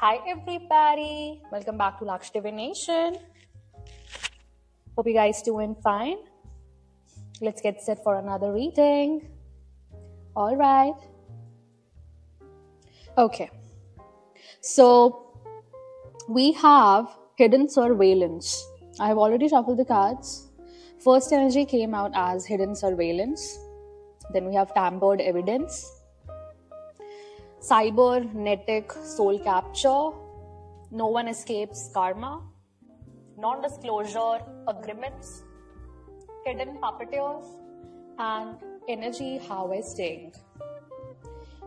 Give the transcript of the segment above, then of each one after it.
Hi everybody, welcome back to Laksh Divination. Hope you guys doing fine. Let's get set for another reading. All right. Okay. So we have hidden surveillance. I have already shuffled the cards. First energy came out as hidden surveillance. Then we have tampered evidence, cybernetic soul capture, no one escapes karma, non-disclosure agreements, hidden puppeteers, and energy harvesting.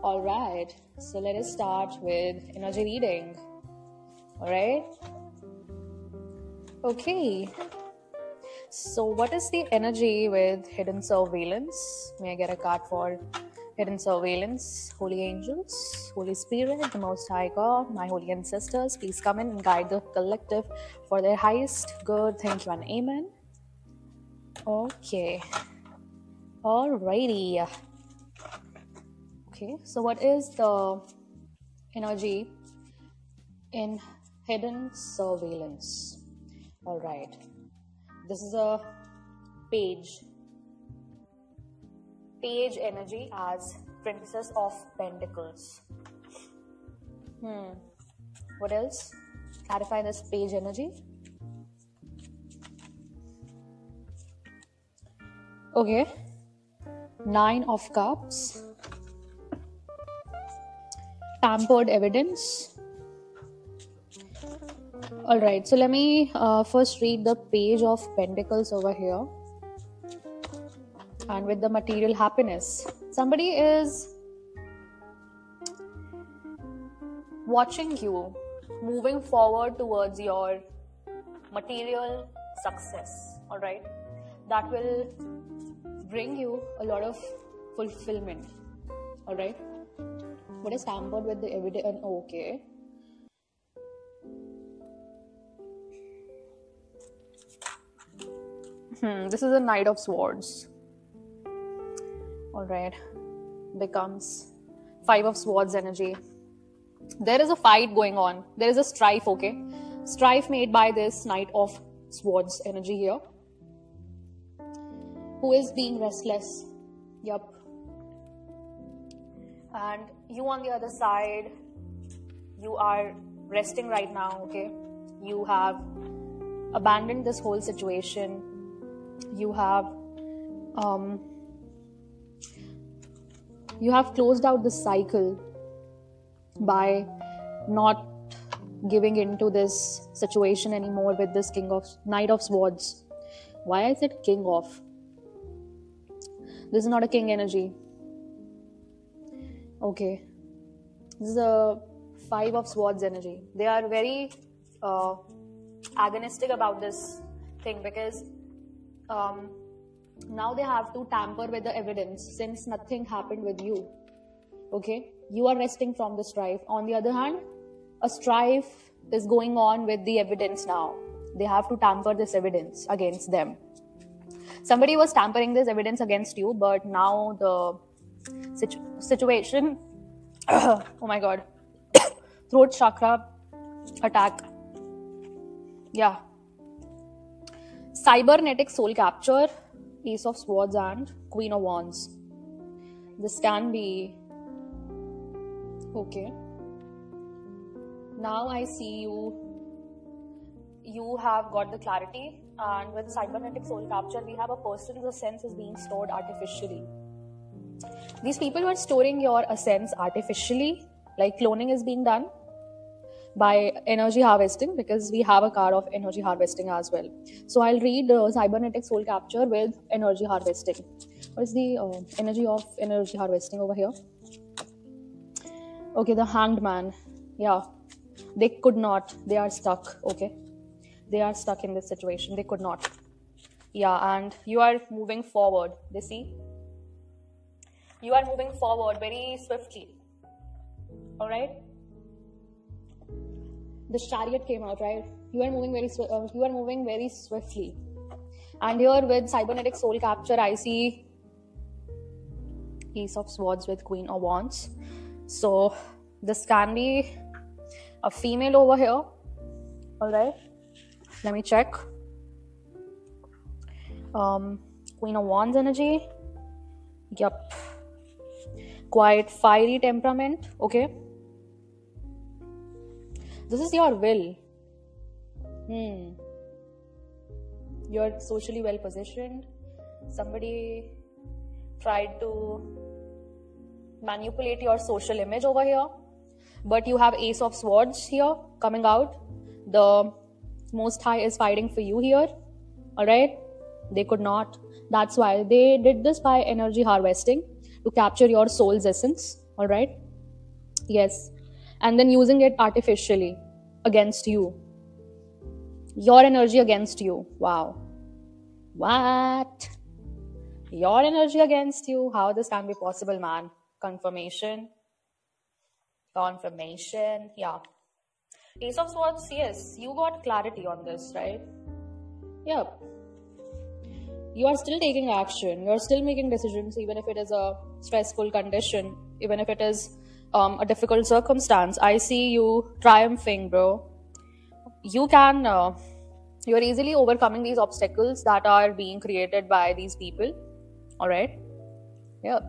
All right, so let us start with energy reading. All right. Okay. So what is the energy with hidden surveillance? May I get a card for hidden surveillance? Holy angels, Holy Spirit, the Most High God, my holy ancestors, please come in and guide the collective for their highest good. Thank you and amen. Okay. Alrighty. Okay, so what is the energy in hidden surveillance? All right. This is a page energy as Princess of Pentacles. What else? Clarify this page energy. Okay. 9 of Cups. Tampered evidence. All right, so let me first read the page of Pentacles over here. And with the material happiness, somebody is watching you moving forward towards your material success. All right, that will bring you a lot of fulfillment. All right, what is tampered with the evidence? Okay. This is a Knight of Swords. All right, becomes 5 of Swords energy. There is a fight going on. There is a strife, okay? Strife made by this Knight of Swords energy here. Who is being restless? Yup. And you on the other side, you are resting right now, okay? You have abandoned this whole situation. You have closed out the cycle by not giving into this situation anymore with this Knight of Swords. Why is it King of? This is not a king energy. Okay. This is a 5 of Swords energy. They are very agonistic about this thing because now they have to tamper with the evidence since nothing happened with you. Okay, you are resting from the strife. On the other hand, a strife is going on with the evidence now. They have to tamper this evidence against them. Somebody was tampering this evidence against you, but now the situation oh my god, throat chakra attack. Yeah. Cybernetic soul capture, Ace of Swords and Queen of Wands. This can be okay. Now I see you have got the clarity, and with cybernetic soul capture we have a person whose essence is being stored artificially. These people who are storing your essence artificially, like cloning is being done by energy harvesting, because we have a card of energy harvesting as well. So I'll read cybernetic soul capture with energy harvesting. What is the energy of energy harvesting over here? Okay, the Hanged Man. Yeah, they could not. They are stuck. Okay, they are stuck in this situation. They could not. Yeah, and you are moving forward. They see? You are moving forward very swiftly. All right? The Chariot came out, right? You are moving very swiftly. And here with cybernetic soul capture, I see Ace of Swords with Queen of Wands. So this can be a female over here. All right, let me check. Queen of Wands energy. Yup. Quite fiery temperament. Okay. This is your will. You're socially well positioned. Somebody tried to manipulate your social image over here, but you have Ace of Swords here coming out. The Most High is fighting for you here. All right, they could not. That's why they did this by energy harvesting to capture your soul's essence. All right, yes, and then using it artificially against you. Your energy against you. Wow. What? Your energy against you? How this can be possible, man? Confirmation. Yeah. Ace of Swords, yes, you got clarity on this, right? Yep. You are still taking action. You are still making decisions, even if it is a stressful condition, even if it is a difficult circumstance. I see you triumphing, bro. You can, you're easily overcoming these obstacles that are being created by these people. All right. Yep.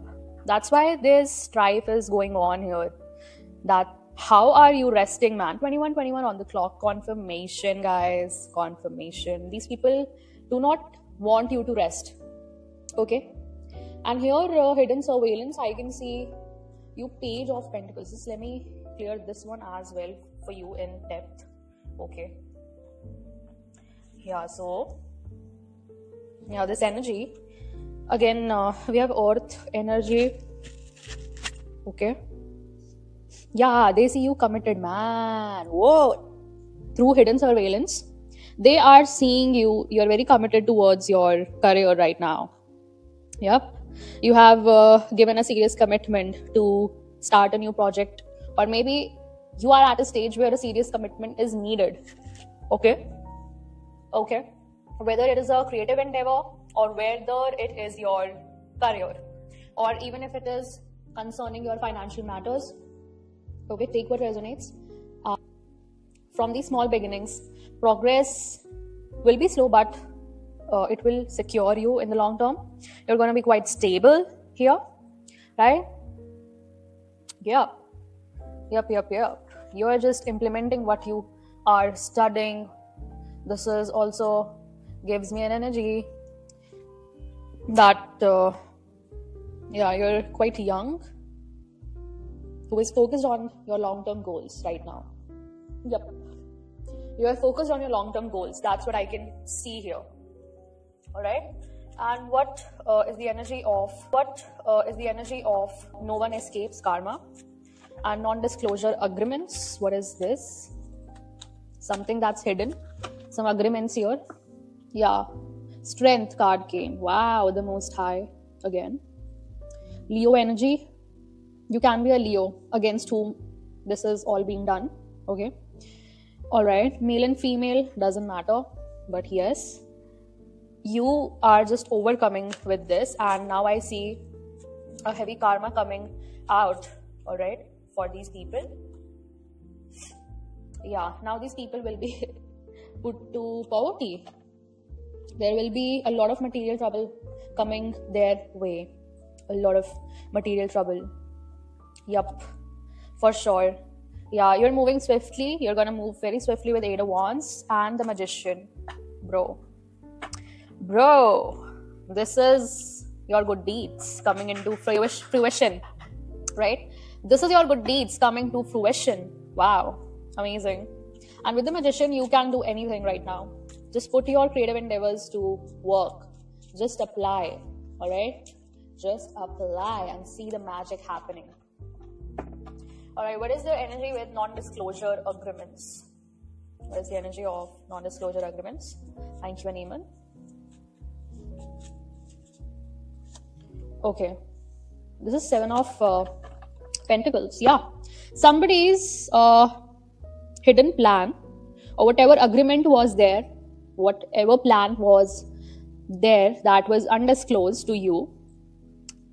That's why this strife is going on here. That how are you resting, man? 21:21 on the clock. Confirmation, guys. Confirmation. These people do not want you to rest. Okay. And here, hidden surveillance, I can see you Page of Pentacles. Just let me clear this one as well for you in depth. Okay. Yeah, so yeah, this energy again, we have Earth energy. Okay. Yeah, they see you committed, man. Whoa. Through hidden surveillance, they are seeing you. You're very committed towards your career right now. Yep. You have given a serious commitment to start a new project, or maybe you are at a stage where a serious commitment is needed. Okay. Okay. Whether it is a creative endeavor or whether it is your career, or even if it is concerning your financial matters. Okay, take what resonates. From these small beginnings, progress will be slow, but it will secure you in the long term. You're going to be quite stable here, right? Yeah. Yep. You are just implementing what you are studying. This is also gives me an energy that, you're quite young, who is focused on your long-term goals right now. Yep. You are focused on your long-term goals. That's what I can see here. All right. And what is the energy of no one escapes karma and non-disclosure agreements? What is this? Something that's hidden. Some agreements here. Yeah. Strength card came. Wow, the Most High again. Leo energy. You can be a Leo against whom this is all being done. Okay. All right. Male and female doesn't matter. But yes, you are just overcoming with this. And now I see a heavy karma coming out. All right. For these people. Yeah. Now these people will be put to poverty. There will be a lot of material trouble coming their way. A lot of material trouble. Yup, for sure. Yeah, you're moving swiftly. You're gonna move very swiftly with Eight of Wands and the Magician. Bro, this is your good deeds coming into fruition, right? This is your good deeds coming to fruition. Wow, amazing. And with the Magician, you can do anything right now. Just put your creative endeavors to work. Just apply, all right? Just apply and see the magic happening. All right, what is the energy with non-disclosure agreements? What is the energy of non-disclosure agreements? Thank you, Aneeman. Okay, this is Seven of Pentacles. Yeah, somebody's hidden plan or whatever agreement was there, whatever plan was there that was undisclosed to you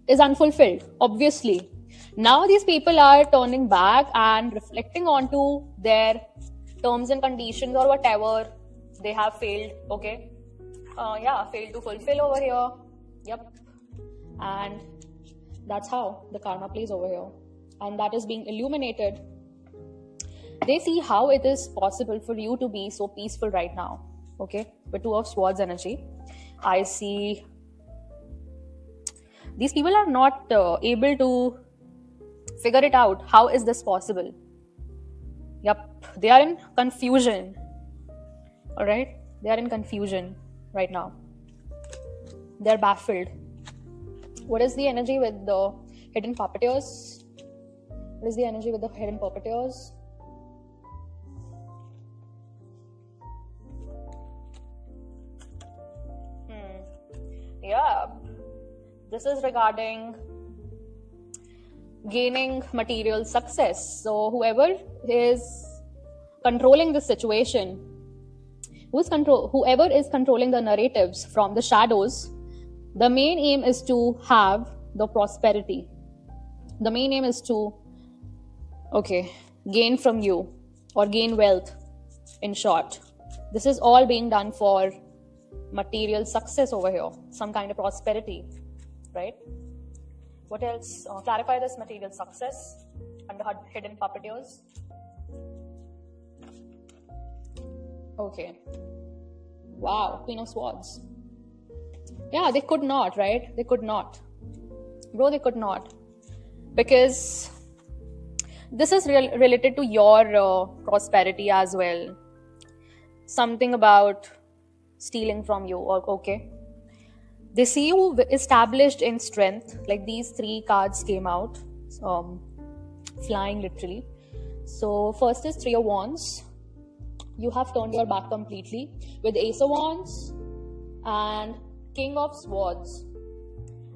is unfulfilled. Obviously, Now these people are turning back and reflecting onto their terms and conditions or whatever they have failed, okay? Failed to fulfill over here. Yep. And that's how the karma plays over here. And that is being illuminated. They see how it is possible for you to be so peaceful right now, okay? With Two of Swords energy, I see these people are not able to figure it out. How is this possible? Yep, they are in confusion. All right, they are in confusion right now. They're baffled. What is the energy with the hidden puppeteers? What is the energy with the hidden puppeteers? Yeah, this is regarding gaining material success. So whoever is controlling the situation, whoever is controlling the narratives from the shadows, the main aim is to have the prosperity. The main aim is to, gain from you or gain wealth, in short. This is all being done for material success over here, some kind of prosperity, right? What else? Clarify this material success under hidden puppeteers. Okay. Wow, Queen of Swords. Yeah, they could not, right? They could not. Bro, they could not. Because this is related to your prosperity as well. Something about stealing from you, or okay. They see you established in strength. Like these three cards came out, flying literally. So first is Three of Wands. You have turned your back completely with Ace of Wands and King of Swords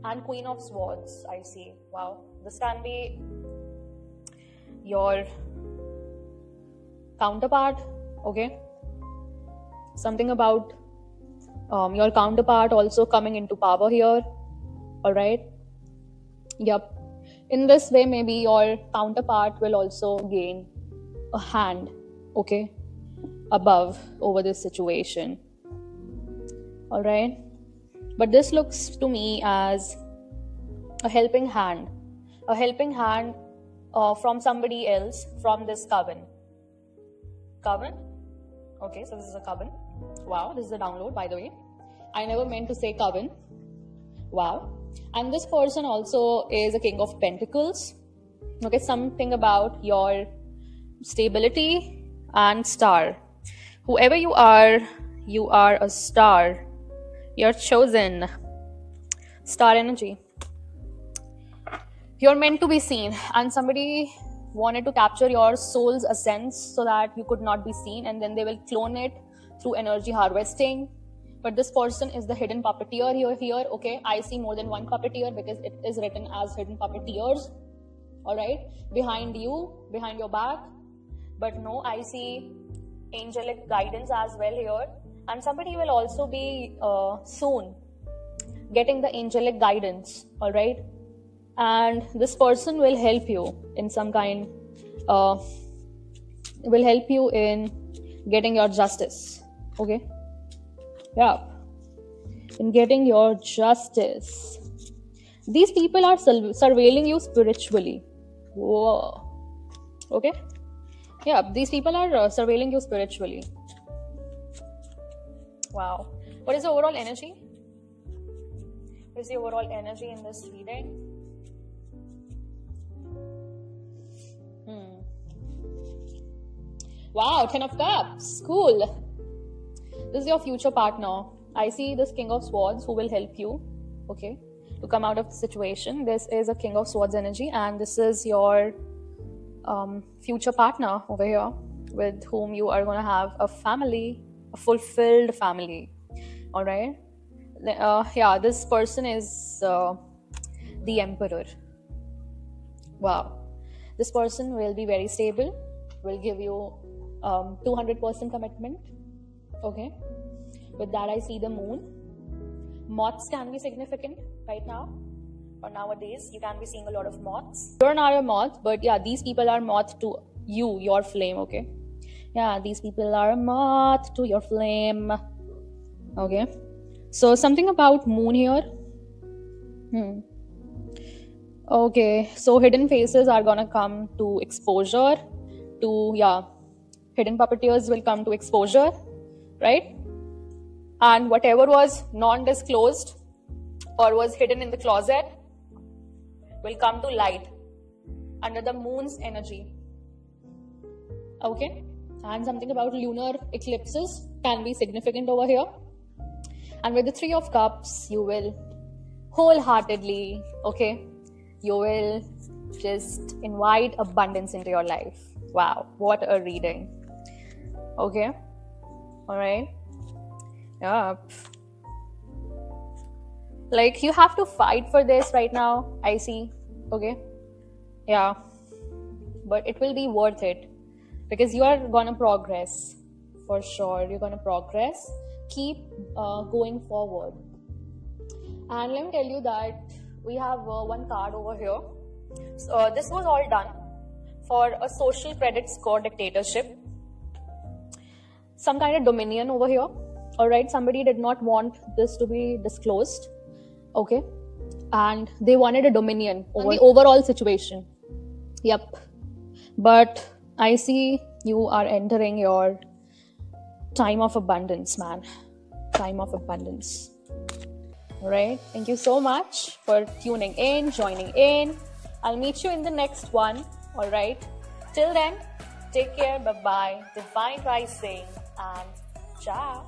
and Queen of Swords. I see. Wow, this can be your counterpart. Okay, something about your counterpart also coming into power here. All right. Yep. In this way, maybe your counterpart will also gain a hand, okay, above over this situation. All right. But this looks to me as a helping hand from somebody else, from this coven. Coven? Okay, so this is a coven. Wow, this is a download, by the way. I never meant to say coven. Wow. And this person also is a King of Pentacles. Okay, something about your stability and star. Whoever you are a star. You're chosen. Star energy. You're meant to be seen, and somebody wanted to capture your soul's essence so that you could not be seen, and then they will clone it through energy harvesting. But this person is the hidden puppeteer here. Okay, I see more than one puppeteer because it is written as hidden puppeteers. All right, behind you, behind your back. But no, I see angelic guidance as well here, and somebody will also be soon getting the angelic guidance. All right, and this person will help you in some kind. Will help you in getting your justice. Okay. Yeah. In getting your justice. These people are surveilling you spiritually. Whoa. Okay. Yeah. These people are surveilling you spiritually. Wow. What is the overall energy? What is the overall energy in this reading? Wow, 10 of Cups. Cool. This is your future partner. I see this King of Swords who will help you, okay, to come out of the situation. This is a King of Swords energy, and this is your future partner over here with whom you are going to have a family, a fulfilled family. All right. Yeah, this person is the Emperor. Wow. This person will be very stable, will give you 200% commitment. Okay. With that, I see the moon. Moths can be significant right now. or nowadays you can be seeing a lot of moths. You're not a moth, but yeah, these people are moth to you, your flame, okay? Yeah, these people are a moth to your flame. Okay. So something about moon here. Okay, so hidden faces are gonna come to exposure. Hidden puppeteers will come to exposure, right? And whatever was non-disclosed or was hidden in the closet will come to light under the moon's energy. Okay, and something about lunar eclipses can be significant over here. And with the Three of Cups, you will wholeheartedly, okay, you will just invite abundance into your life. Wow, what a reading. Okay, all right. Yep. Like, you have to fight for this right now, I see. Okay, yeah, but it will be worth it because you are gonna progress for sure. You're gonna progress. Keep going forward. And let me tell you that we have one card over here. So this was all done for a social credit score dictatorship, some kind of dominion over here. All right, somebody did not want this to be disclosed, okay, and they wanted a dominion over the overall situation. Yep, but I see you are entering your time of abundance, man. Time of abundance. All right, thank you so much for tuning in, joining in. I'll meet you in the next one. All right, till then, take care. Bye bye. Divine rising and ciao.